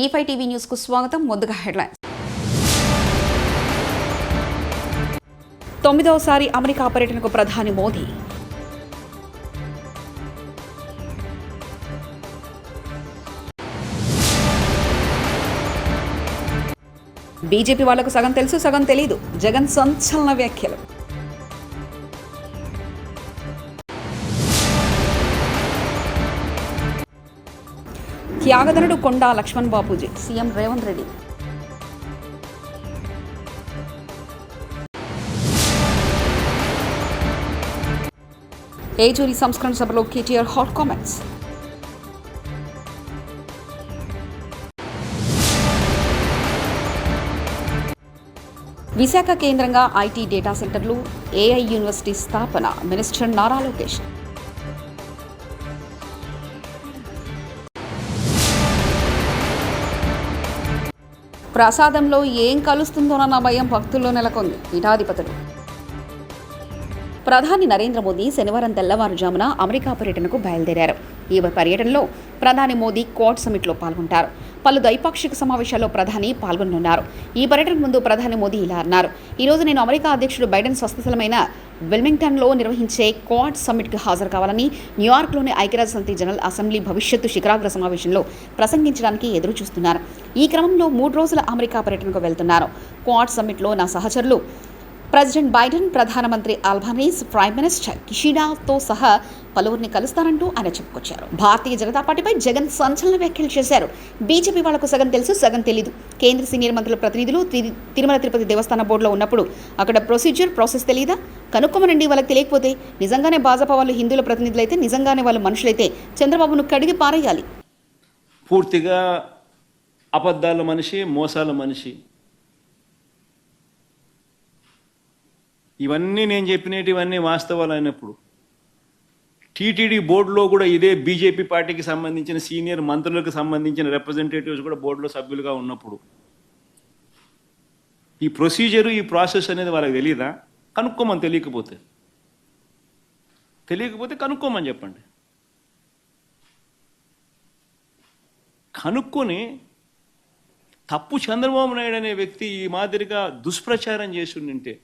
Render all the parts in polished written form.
E5 TV news కు స్వాగతం. ముందుగా హెడ్లైన్స్. 9వసారి అమెరికా పర్యటనకు ప్రధాని మోదీ. బీజేపీ వాళ్లకు సగం తెలుసు, సగం తెలీదు. జగన్ సంచలన వ్యాఖ్యలు. త్యాగధనుడు కొండా లక్ష్మణ్ బాపూజీ. సీఎం రేవంత్ రెడ్డి. ఏచూరి సంస్కరణ సభలో కేటీఆర్ హాట్ కామెంట్స్. విశాఖ కేంద్రంగా ఐటీ డేటా సెంటర్లు, ఏఐ యూనివర్సిటీ స్థాపన. మినిస్టర్ నారా లోకేష్. ప్రసాదంలో ఏం కలుస్తుందోనన్న భయం భక్తుల్లో నెలకొంది. పీఠాధిపతులు. ప్రధాని నరేంద్ర మోదీ శనివారం తెల్లవారుజామున అమెరికా పర్యటనకు బయలుదేరారు. ఈ పర్యటనలో ప్రధాని మోదీ క్వాడ్ సమిట్లో పాల్గొంటారు. పలు ద్వైపాక్షిక సమావేశాల్లో ప్రధాని పాల్గొనున్నారు. ఈ పర్యటన ముందు ప్రధాని మోదీ ఇలా అన్నారు: ఈరోజు నేను అమెరికా అధ్యక్షుడు బైడెన్ స్వస్థలమైన విల్మింగ్టన్లో నిర్వహించే క్వాడ్ సమ్మిట్కి హాజరు కావాలని న్యూయార్క్లోని ఐక్యరాజ్యసమితి జనరల్ అసెంబ్లీ భవిష్యత్తు శిఖరాగ్ర సమావేశంలో ప్రసంగించడానికి ఎదురు చూస్తున్నారు. ఈ క్రమంలో 3 రోజుల అమెరికా పర్యటనకు వెళ్తున్నారు. క్వాడ్ సమ్మిట్లో నా సహచరులు ప్రెసిడెంట్ బైడెన్, ప్రధానమంత్రి అల్బనీస్, ప్రైమ్ మినిస్టర్ కిషిడాతో సహా పలువురిని కలుస్తారంటూ ఆయన చెప్పుకొచ్చారు. భారతీయ జనతా పార్టీపై జగన్ సంచలన వ్యాఖ్యలు చేశారు. బీజేపీ వాళ్లకు సగం తెలుసు, సగం తెలీదు. కేంద్ర సీనియర్ మంత్రుల ప్రతినిధులు తిరుమల తిరుపతి దేవస్థాన బోర్డులో ఉన్నప్పుడు అక్కడ ప్రాసెస్ తెలీదా? కనుక్కోమనండి. వాళ్ళకి తెలియకపోతే నిజంగానే భాజపా వాళ్ళు హిందువుల ప్రతినిధులైతే, నిజంగానే వాళ్ళు మనుషులైతే చంద్రబాబును కడిగి పారేయాలి. పూర్తిగా అబద్ధాల మనిషి, మోసాల మనిషి. ఇవన్నీ నేను చెప్పినటివన్నీ వాస్తవాలు అయినప్పుడు టీటీడీ బోర్డులో కూడా ఇదే బీజేపీ పార్టీకి సంబంధించిన సీనియర్ మంత్రులకు సంబంధించిన రిప్రజెంటేటివ్స్ కూడా బోర్డులో సభ్యులుగా ఉన్నప్పుడు ఈ ప్రొసీజరు, ఈ ప్రాసెస్ అనేది వాళ్ళకి తెలియదా? కనుక్కోమని. తెలియకపోతే కనుక్కోమని చెప్పండి. కనుక్కొని తప్పు చంద్రబాబు నాయుడు అనే వ్యక్తి ఈ మాదిరిగా దుష్ప్రచారం చేసి ఉంటే,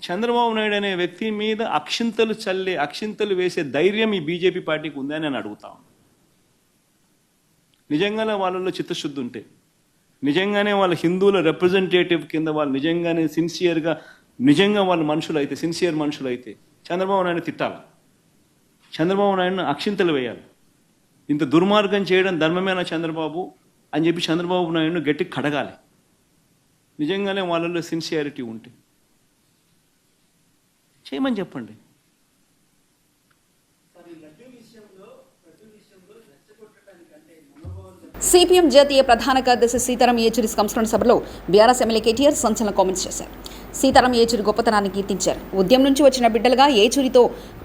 చంద్రబాబు నాయుడు అనే వ్యక్తి మీద అక్షింతలు వేసే ధైర్యం ఈ బీజేపీ పార్టీకి ఉందని నేను అడుగుతాను. నిజంగానే వాళ్ళలో చిత్తశుద్ధి ఉంటే, నిజంగానే వాళ్ళ హిందువుల రిప్రజెంటేటివ్ కింద వాళ్ళు నిజంగానే నిజంగా వాళ్ళ మనుషులైతే, సిన్సియర్ మనుషులైతే చంద్రబాబు నాయుడు తిట్టాలి, చంద్రబాబు నాయుడును అక్షింతలు వేయాలి. ఇంత దుర్మార్గం చేయడం ధర్మమేనా చంద్రబాబు అని చెప్పి చంద్రబాబు నాయుడును గట్టి కడగాలి. నిజంగానే వాళ్ళలో సిన్సియారిటీ ఉంటే చేయమని చెప్పండి. సిపిఎం జాతీయ ప్రధాన కార్యదర్శి సీతారాం ఏచూరి సంస్కరణ సభలో బీఆర్ఎస్ ఎమ్మెల్యే కేటీఆర్ సంచలన కామెంట్స్ చేశారు. సీతారాం ఏచూరి గొప్పతనాన్ని కీర్తించారు. ఉద్యమం నుంచి వచ్చిన బిడ్డలుగా ఏచూరితో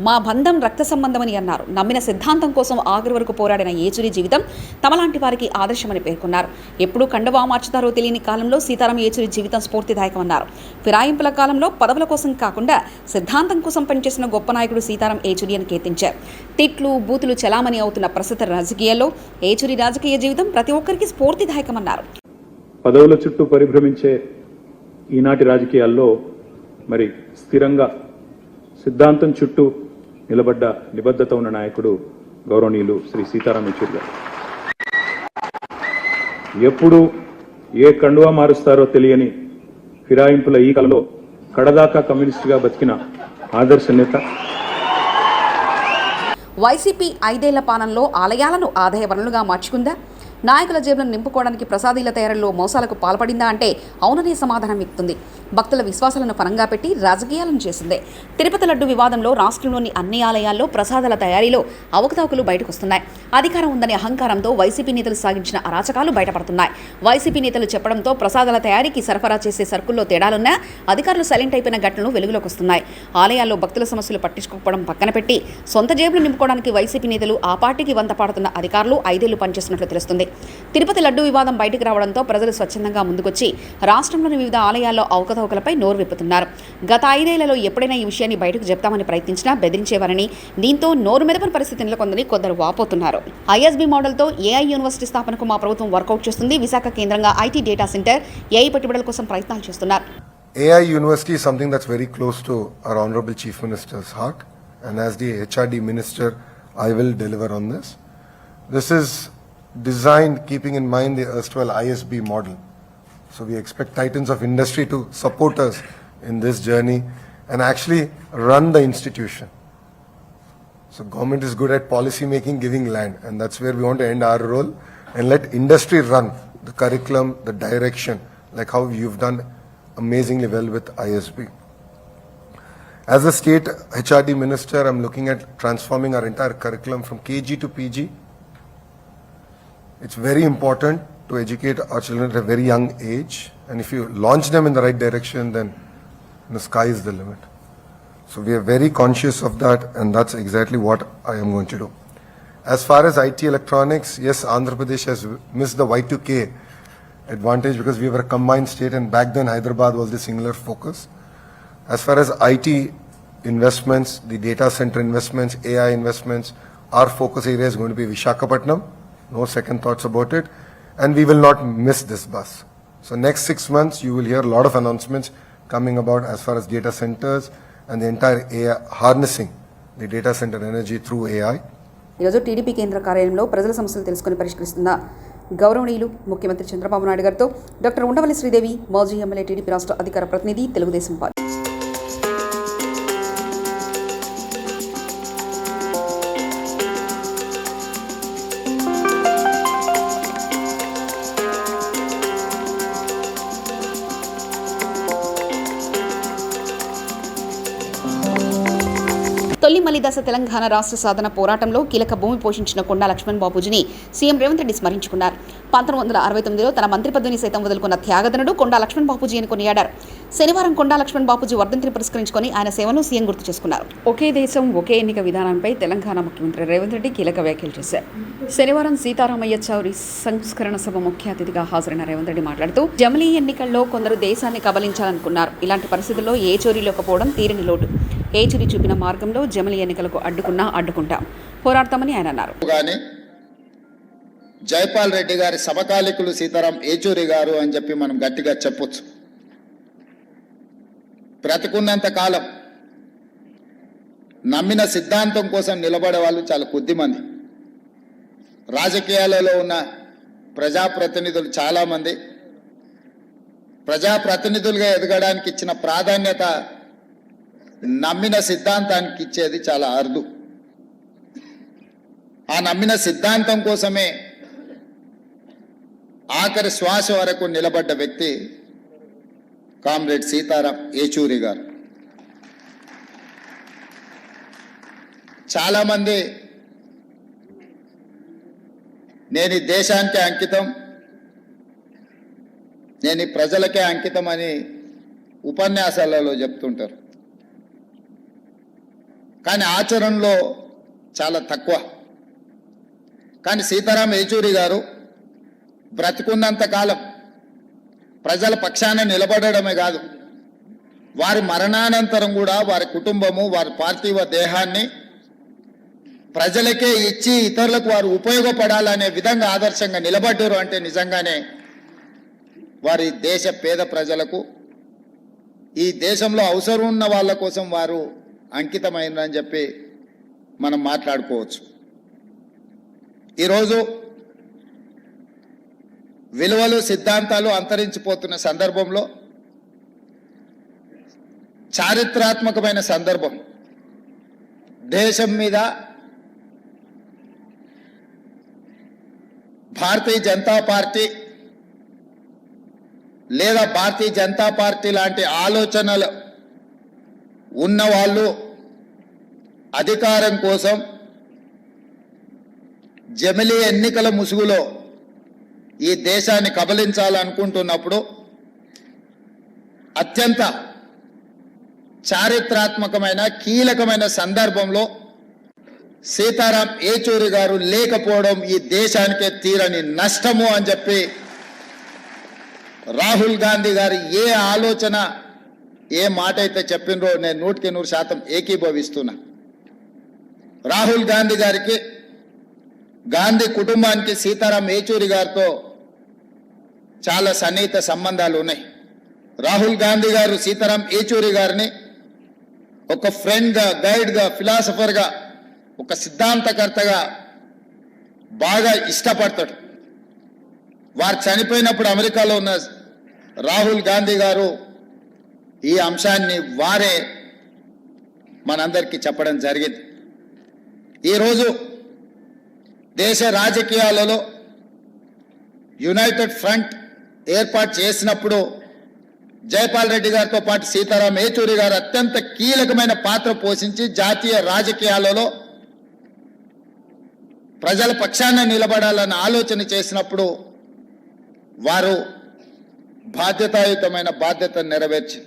మా బంధం రక్త సంబంధమని అన్నారు. నమ్మిన సిద్ధాంతం కోసం ఆఖరి వరకు పోరాడిన ఏచూరి జీవితం తమలాంటి వారికి ఆదర్శమని పేర్కొన్నారు. ఎప్పుడు కండవా మార్చుతారో తెలియని కాలంలో సీతారాం ఏచూరి జీవితం స్ఫూర్తిదాయకమన్నారు. ఫిరాయింపుల కాలంలో పదవుల కోసం కాకుండా సిద్ధాంతం కోసం పనిచేసిన గొప్ప నాయకుడు సీతారాం ఏచూరి అని కీర్తించారు. తిట్లు, బూతులు చలామణి అవుతున్న ప్రస్తుత రాజకీయాల్లో ఏచూరి రాజకీయ జీవితం ప్రతి ఒక్కరికి స్ఫూర్తిదాయకమన్నారు. పదవుల చుట్టూ పరిభ్రమించే ఈనాటి రాజకీయాల్లో మరి స్థిరంగా సిద్ధాంతం చుట్టూ నిలబడ్డ నిబద్ధత ఉన్న నాయకుడు గౌరవనీయులు శ్రీ సీతారాం ఏచూరి గారు. ఎప్పుడు ఏ కండువా మారుస్తారో తెలియని ఫిరాయింపుల ఈ కలలో కడదాకా కమ్యూనిస్టుగా బతికిన ఆదర్శ నేత. వైసీపీ 5 ఏళ్ల పాలనలో ఆలయాలను ఆదాయ వనరులుగా మార్చుకుందా? నాయకుల జేబులను నింపుకోవడానికి ప్రసాదీల తయారీలో మోసాలకు పాల్పడిందా అంటే అవుననే సమాధానం ఇస్తుంది. భక్తుల విశ్వాసాలను పరంగా పెట్టి రాజకీయాలను చేసిందే. తిరుపతి లడ్డు వివాదంలో రాష్ట్రంలోని అన్ని ఆలయాల్లో ప్రసాదాల తయారీలో అవకతవకలు బయటకొస్తున్నాయి. అధికారం ఉందనే అహంకారంతో వైసీపీ నేతలు సాగించిన అరాచకాలు బయటపడుతున్నాయి. వైసీపీ నేతలు చెప్పడంతో ప్రసాదాల తయారీకి సరఫరా చేసే సరుకుల్లో తేడాలున్నా అధికారులు సైలెంట్ అయిపోయిన ఘటనలు వెలుగులోకి వస్తున్నాయి. ఆలయాల్లో భక్తుల సమస్యలు పట్టించుకోకపోవడం పక్కన పెట్టి సొంత జేబులు నింపుకోవడానికి వైసీపీ నేతలు ఆ పార్టీకి వంత పాడుతున్న అధికారులు 5 ఏళ్లు పనిచేస్తున్నట్లు తెలుస్తుంది. తిరుపతి లడ్డు వివాదం బయటకు రావడంతో ప్రజలు స్వచ్ఛందంగా ముందుకొచ్చి రాష్ట్రంలోని వివిధ ఆలయాల్లో అవకతవకలు అవకతవకలపై నోరు విప్పుతున్నారు. గత 5 ఏళ్లలో ఎప్పుడైనా ఈ విషయాన్ని బయటకు చెప్తామని ప్రయత్నించినా బెదిరించేవారని, దీంతో నోరు మెదపని పరిస్థితి నెలకొందని కొందరు వాపోతున్నారు. ఐఎస్బీ మోడల్తో ఏఐ యూనివర్సిటీ స్థాపనకు మా ప్రభుత్వం వర్కౌట్ చేస్తుంది. విశాఖ కేంద్రంగా ఐటీ డేటా సెంటర్, ఏఐ పెట్టుబడుల కోసం ప్రయత్నాలు చేస్తున్నారు. AI University is something that's very close to our Honorable Chief Minister's heart, and as the HRD Minister, I will deliver on this. This is designed keeping in mind the erstwhile ISB model. So we expect titans of industry to support us in this journey and actually run the institution. So government is good at policy making, giving land, and that's where we want to end our role and let industry run the curriculum, the direction, like how you've done amazingly well with ISB. As a state HRD minister, I'm looking at transforming our entire curriculum from KG to PG. It's very important to educate our children at a very young age, and if you launch them in the right direction, then the sky is the limit. So we are very conscious of that, and that's exactly what I am going to do. As far as IT electronics, yes, Andhra Pradesh has missed the Y2K advantage because we were a combined state, and back then Hyderabad was the singular focus. As far as IT investments, the data center investments, AI investments, our focus area is going to be Visakhapatnam. No second thoughts about it. And we will not miss this bus. So next 6 months, you will hear a lot of announcements coming about as far as data centers and the entire AI, harnessing the data center energy through AI. ఈరోజు TDP కేంద్ర కార్యాలయంలో ప్రజల సమస్యలు తెలుసుకుని పరిష్కరిస్తున్న గౌరవనీయులు ముఖ్యమంత్రి చంద్రబాబు నాయుడు గారితో doctor Undavalli Sridevi, మాజీ ఎమ్మెల్యే, టీడీపీ రాష్ట్ర అధికార ప్రతినిధి, తెలుగుదేశం పార్టీ. తొలి మలి దశ తెలంగాణ రాష్ట్ర సాధన పోరాటంలో కీలక భూమి పోషించిన కొండా లక్ష్మణ్ బాపూజీని సీఎం రేవంత్ రెడ్డి స్మరించుకున్నారు. 1969లో తన మంత్రి పదవిని సైతం వదులుకున్న త్యాగధనుడు కొండా లక్ష్మణ్ బాపూజీ అని కొనియాడారు. శనివారం కొండా లక్ష్మణ్ బాపూజీ వర్ధంతిని పురస్కరించుకొని ఆయన సేవను సీఎం గుర్తు చేసుకున్నారు. ఒకే దేశం ఒకే ఎన్నిక విధానంపై తెలంగాణ ముఖ్యమంత్రి రేవంత్ రెడ్డి కీలక వ్యాఖ్యలు చేశారు. శనివారం సీతారామయ్య చౌరి సంస్కరణ సభ ముఖ్య అతిథిగా హాజరైన రేవంత్ రెడ్డి మాట్లాడుతూ, జమిలీ ఎన్నికల్లో కొందరు దేశాన్ని కబలించాలనుకున్నారు. ఇలాంటి పరిస్థితుల్లో ఏ చోరీ లేకపోవడం తీరని లోటు. ఏచూరి చూపిన మార్గంలో జమిలీ ఎన్నికలకు అడ్డుకుంటాం, పోరాడతామని ఆయన అన్నారు. జైపాల్ రెడ్డి గారి సమకాలికులు సీతారాం ఏచూరి గారు అని చెప్పి మనం గట్టిగా చెప్పొచ్చు. బ్రతికున్నంత కాలం నమ్మిన సిద్ధాంతం కోసం నిలబడే వాళ్ళు చాలా కొద్దిమంది. రాజకీయాలలో ఉన్న ప్రజాప్రతినిధులు చాలామంది ప్రజాప్రతినిధులుగా ఎదగడానికి ఇచ్చిన ప్రాధాన్యత నమ్మిన సిద్ధాంతానికి ఇచ్చేది చాలా అరుదు. ఆ నమ్మిన సిద్ధాంతం కోసమే ఆఖరి శ్వాస వరకు నిలబడ్డ వ్యక్తి కామ్రేడ్ సీతారాం ఏచూరి గారు. చాలామంది నేను ఈ దేశానికే అంకితం, నేను ఈ ప్రజలకే అంకితం అని ఉపన్యాసాలలో చెప్తుంటారు. కానీ ఆచరణలో చాలా తక్కువ. కానీ సీతారాం ఏచూరి గారు బ్రతికున్నంత కాలం ప్రజల పక్షాన నిలబడడమే కాదు, వారి మరణానంతరం కూడా వారి కుటుంబము, వారి పార్థివ దేహాన్ని ప్రజలకే ఇచ్చి ఇతరులకు వారు ఉపయోగపడాలనే విధంగా ఆదర్శంగా నిలబడ్డారు. అంటే నిజంగానే వారి దేశ పేద ప్రజలకు, ఈ దేశంలో అవసరం ఉన్న వాళ్ళ కోసం వారు అంకితమైనని చెప్పి మనం మాట్లాడుకోవచ్చు. ఈరోజు విలువలు, సిద్ధాంతాలు అంతరించిపోతున్న సందర్భంలో, చారిత్రాత్మకమైన సందర్భం, దేశం మీద భారతీయ జనతా పార్టీ లేదా భారతీయ జనతా పార్టీ లాంటి ఆలోచనలు ఉన్నవాళ్ళు అధికారం కోసం జమిలీ ఎన్నికల ముసుగులో ఈ దేశాన్ని కబలించాలనుకుంటున్నప్పుడు అత్యంత చారిత్రాత్మకమైన కీలకమైన సందర్భంలో సీతారాం ఏచూరి గారు లేకపోవడం ఈ దేశానికే తీరని నష్టము అని చెప్పి రాహుల్ గాంధీ గారు ఏ ఆలోచన ఏ మాట అయితే చెప్పినరో నేను 100% ఏకీభవిస్తున్నా. రాహుల్ గాంధీ గారికి, గాంధీ కుటుంబానికి సీతారాం ఏచూరి గారితో చాలా సన్నిహిత సంబంధాలు ఉన్నాయి. రాహుల్ గాంధీ గారు సీతారాం ఏచూరి గారిని ఒక ఫ్రెండ్గా, గైడ్గా, ఫిలాసఫర్గా, ఒక సిద్ధాంతకర్తగా బాగా ఇష్టపడతాడు. వారు చనిపోయినప్పుడు అమెరికాలో ఉన్న రాహుల్ గాంధీ గారు ఈ అంశాన్ని వారే మనందరికీ చెప్పడం జరిగింది. ఈరోజు దేశ రాజకీయాలలో యునైటెడ్ ఫ్రంట్ ఏర్పాటు చేసినప్పుడు జైపాల్ రెడ్డి గారితో పాటు సీతారాం ఏచూరి గారు అత్యంత కీలకమైన పాత్ర పోషించి జాతీయ రాజకీయాలలో ప్రజల పక్షాన నిలబడాలన్న ఆలోచన చేసినప్పుడు వారు బాధ్యతాయుతమైన బాధ్యతను నెరవేర్చి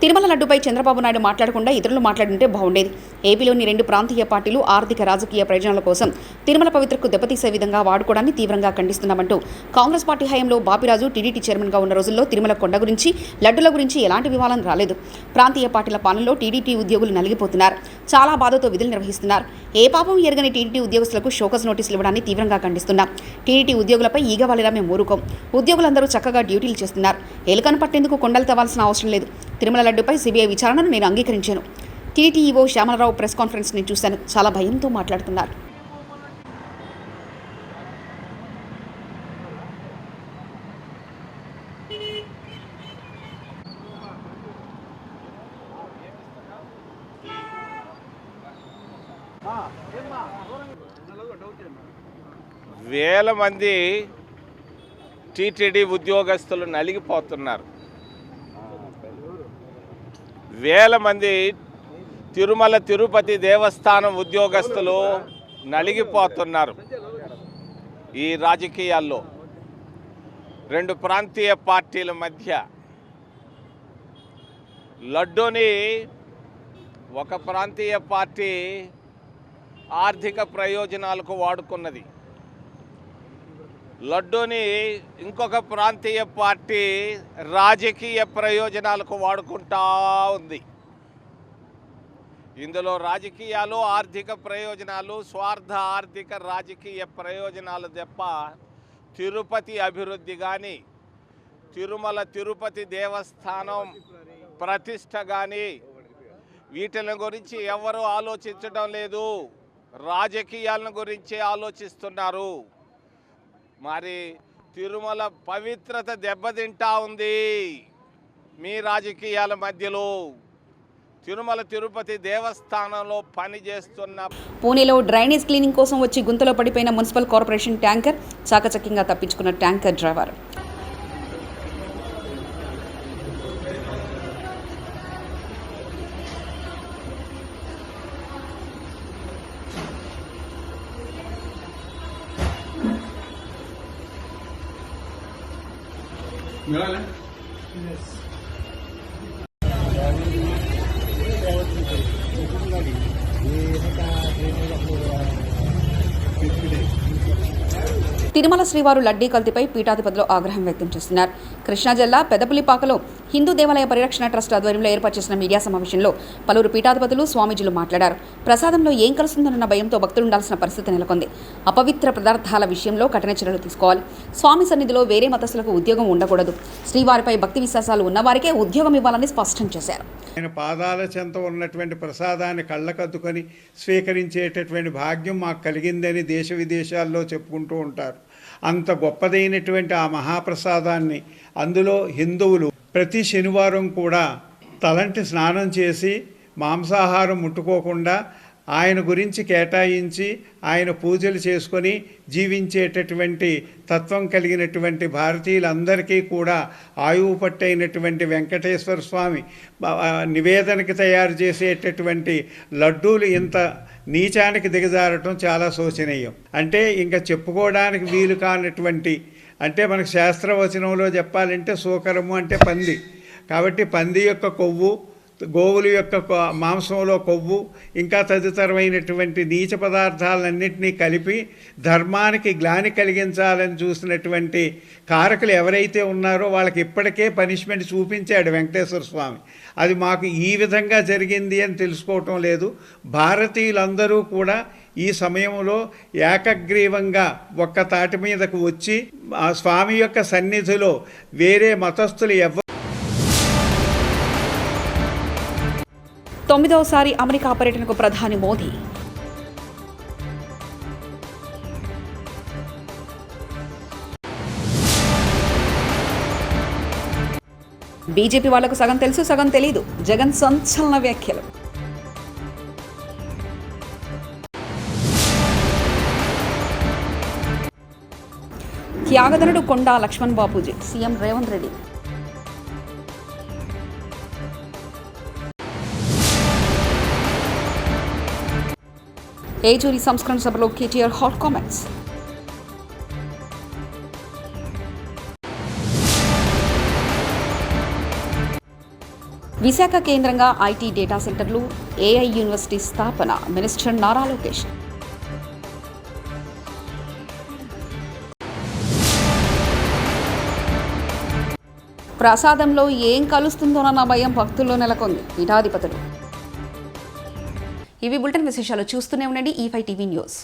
తిరుమల లడ్డుపై చంద్రబాబు నాయుడు మాట్లాడకుండా ఇతరులు మాట్లాడుంటే బాగుండేది. ఏపీలోని 2 ప్రాంతీయ పార్టీలు ఆర్థిక రాజకీయ ప్రయోజనాల కోసం తిరుమల పవిత్రకు దెబ్బతీసే విధంగా వాడుకోవడాన్ని తీవ్రంగా ఖండిస్తున్నామంటూ కాంగ్రెస్ పార్టీ హయాంలో బాపిరాజు టీడీటీ చైర్మన్గా ఉన్న రోజుల్లో తిరుమల కొండ గురించి, లడ్డుల గురించి ఎలాంటి వివాదం రాలేదు. ప్రాంతీయ పార్టీల పాలనలో టీడీటీ ఉద్యోగులు నలిగిపోతున్నారు. చాలా బాధతో విధులు నిర్వహిస్తున్నారు. ఏ పాపం ఎరగని టీడీటీ ఉద్యోగస్తులకు షోకస్ నోటీసులు ఇవ్వడాన్ని తీవ్రంగా ఖండిస్తున్నాం. టీడీటీ ఉద్యోగులపై ఈగవాలిలా మేము ఊరుకోం. ఉద్యోగులందరూ చక్కగా డ్యూటీలు చేస్తున్నారు. ఎలుకను పట్టేందుకు కొండలు తవ్వాల్సిన అవసరం లేదు. తిరుమల లడ్డుపై సిబిఐ విచారణను నేను అంగీకరించాను. TTD EO Syamala Rao press conference ని చూశాను. చాలా భయంతో మాట్లాడుతున్నారు. వేల మంది టీటీడీ ఉద్యోగస్తులు నలిగిపోతున్నారు. వేల మంది తిరుమల తిరుపతి దేవస్థానం ఉద్యోగస్తులు నలిగిపోతున్నారు. ఈ రాజకీయాల్లో 2 ప్రాంతీయ పార్టీల మధ్య లడ్డూని ఒక ప్రాంతీయ పార్టీ ఆర్థిక ప్రయోజనాలకు వాడుకున్నది. లడ్డూని ఇంకొక ప్రాంతీయ పార్టీ రాజకీయ ప్రయోజనాలకు వాడుకుంటా ఉంది. ఇందులో రాజకీయాలు, ఆర్థిక ప్రయోజనాలు, స్వార్థ ఆర్థిక రాజకీయ ప్రయోజనాలు తప్ప తిరుపతి అభివృద్ధి కానీ, తిరుమల తిరుపతి దేవస్థానం ప్రతిష్ట కానీ వీటిని గురించి ఎవరు ఆలోచించడం లేదు. రాజకీయాలను గురించి ఆలోచిస్తున్నారు. మరి తిరుమల పవిత్రత దెబ్బతింటా ఉంది మీ రాజకీయాల మధ్యలో. తిరుమల తిరుపతి దేవస్థానంలో పనిచేస్తున్న పూణేలో డ్రైనేజ్ క్లీనింగ్ కోసం వచ్చి గుంతలో పడిపోయిన మున్సిపల్ కార్పొరేషన్ ట్యాంకర్ చాకచక్యంగా తప్పించుకున్న ట్యాంకర్ డ్రైవర్. తిరుమల శ్రీవారు లడ్డీ కల్తీపై పీఠాధిపతులు ఆగ్రహం వ్యక్తం చేస్తున్నారు. కృష్ణా జిల్లా పెదపులిపాకలో హిందూ దేవాలయ పరిరక్షణ ట్రస్ట్ ఆధ్వర్యంలో ఏర్పాటు చేసిన మీడియా సమావేశంలో పలువురు పీఠాధిపతులు, స్వామీజీలు మాట్లాడారు. ప్రసాదంలో ఏం కలుస్తుందన్న భయంతో భక్తులు ఉండాల్సిన పరిస్థితి నెలకొంది. అపవిత్ర పదార్థాల విషయంలో కఠిన చర్యలు తీసుకోవాలి. స్వామి సన్నిధిలో వేరే మతస్థులకు ఉద్యోగం ఉండకూడదు. శ్రీవారిపై భక్తి విశ్వాసాలు ఉన్నవారికే ఉద్యోగం ఇవ్వాలని స్పష్టం చేశారు. ఆయన పాదాల చెంత ఉన్నటువంటి ప్రసాదాన్ని కళ్ళకద్దుకొని స్వీకరించేటటువంటి భాగ్యం మాకు కలిగిందని దేశ విదేశాల్లో చెప్పుకుంటూ ఉంటారు. అంత గొప్పదైనటువంటి ఆ మహాప్రసాదాన్ని అందులో హిందువులు ప్రతి శనివారం కూడా తలంటి స్నానం చేసి మాంసాహారం ముట్టుకోకుండా ఆయన గురించి కేటాయించి ఆయన పూజలు చేసుకొని జీవించేటటువంటి తత్వం కలిగినటువంటి భారతీయులందరికీ కూడా ఆయువు పట్టైనటువంటి వెంకటేశ్వర స్వామి నివేదనకి తయారు చేసేటటువంటి లడ్డూలు ఇంత నీచానికి దిగజారటం చాలా శోచనీయం. అంటే ఇంకా చెప్పుకోవడానికి వీలు కానటువంటి, అంటే మనకు శాస్త్రవచనంలో చెప్పాలంటే సూకరము అంటే పంది. కాబట్టి పంది యొక్క కొవ్వు గోవుల యొక్క మాంసంలో కొవ్వు ఇంకా తదితరమైనటువంటి నీచ పదార్థాలన్నింటినీ కలిపి ధర్మానికి గ్లాని కలిగించాలని చూసినటువంటి కారకులు ఎవరైతే ఉన్నారో వాళ్ళకి ఇప్పటికే పనిష్మెంట్ చూపించాడు వెంకటేశ్వర స్వామి. అది మాకు ఈ విధంగా జరిగింది అని తెలుసుకోవటం లేదు. భారతీయులందరూ కూడా ఈ సమయంలో ఏకగ్రీవంగా ఒక్క తాటి మీదకు వచ్చి ఆ స్వామి యొక్క సన్నిధిలో వేరే మతస్థులు 9వసారి అమెరికా పర్యటనకు ప్రధాని మోదీ. బీజేపీ వాళ్లకు సగం తెలుసు, సగం తెలీదు. జగన్ సంచలన వ్యాఖ్యలు. త్యాగధనుడు కొండా లక్ష్మణ్ బాపూజీ, సీఎం రేవంత్ రెడ్డి. ఏజూరి సంస్కరణ సభలో కేటీఆర్ హాట్ కామెంట్స్. విశాఖ కేంద్రంగా ఐటీ డేటా సెంటర్లు, ఏఐ యూనివర్సిటీ స్థాపన, మినిస్టర్ నారా లోకేష్. ప్రసాదంలో ఏం కలుస్తుందోనన్న భయం భక్తుల్లో నెలకొంది. పీఠాధిపతులు. ఇవి బులెటిన్ విశేషాలు. చూస్తూనే ఉండండి E5 టీవీ న్యూస్.